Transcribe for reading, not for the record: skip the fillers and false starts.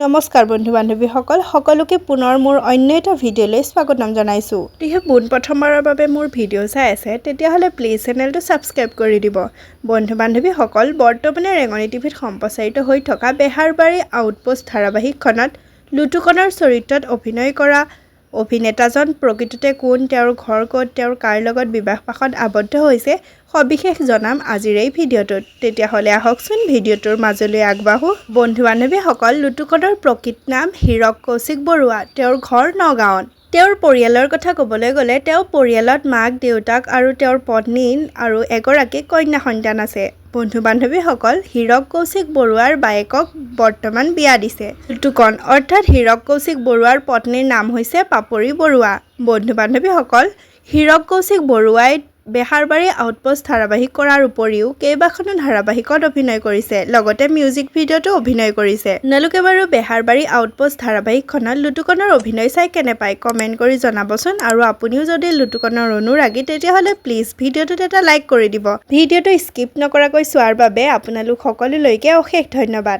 নমস্কাৰ বন্ধু বান্ধৱীসকল সকলোকে পুনৰ মোৰ অন্য এটা ভিডিঅ'লৈ স্বাগতম জনাইছোঁ। যদি পোনপ্ৰথমবাৰৰ বাবে মোৰ ভিডিঅ' চাই আছে তেতিয়াহ'লে প্লিজ চেনেলটো ছাবস্ক্ৰাইব কৰি দিব। বন্ধু বান্ধৱীসকল বৰ্তমানে ৰেঙনি টিভিত সম্প্ৰচাৰিত হৈ থকা বেহাৰবাৰী আউটপোষ্ট ধাৰাবাহিকখনত লুটুকণৰ চৰিত্ৰত অভিনয় কৰা অভিনেতাজন প্ৰকৃততে কোন, তেওঁৰ ঘৰ ক'ত, তেওঁৰ কাৰ লগত বিবাহপাশত আবদ্ধ হৈছে সবিশেষ জনাম আজিৰ এই ভিডিঅ'টোত। তেতিয়াহ'লে আহকচোন ভিডিঅ'টোৰ মাজলৈ আগবাঢ়ো। বন্ধু বান্ধৱীসকল লুটুকণৰ প্ৰকৃত নাম হীৰক কৌশিক বৰুৱা। তেওঁৰ ঘৰ নগাঁৱত। তেওঁৰ পৰিয়ালৰ কথা ক'বলৈ গ'লে তেওঁৰ পৰিয়ালত মাক দেউতাক আৰু তেওঁৰ পত্নী আৰু এগৰাকী কন্যা সন্তান আছে। বন্ধু বান্ধৱীসকল হীৰক কৌশিক বৰুৱাৰ বায়েকক বৰ্তমান বিয়া দিছে। লুটুকণ অৰ্থাৎ হীৰক কৌশিক বৰুৱাৰ পত্নীৰ নাম হৈছে পাপৰি বৰুৱা। বন্ধু বান্ধৱীসকল হীৰক কৌশিক বৰুৱাই বেহাৰবাৰী আউটপোষ্ট ধাৰাবাহিক কৰাৰ উপৰিও কেইবাখনো ধাৰাবাহিকত অভিনয় কৰিছে, লগতে মিউজিক ভিডিঅ'তো অভিনয় কৰিছে। আপোনালোকে বাৰু বেহাৰবাৰী আউটপোষ্ট ধাৰাবাহিকখনত লুটুকণৰ অভিনয় চাই কেনে পায় কমেণ্ট কৰি জনাবচোন। আৰু আপুনিও যদি লুটুকণৰ অনুৰাগী তেতিয়াহ'লে প্লিজ ভিডিঅ'টোত এটা লাইক কৰি দিব। ভিডিঅ'টো স্কিপ নকৰাকৈ চোৱাৰ বাবে আপোনালোক সকলোলৈকে অশেষ ধন্যবাদ।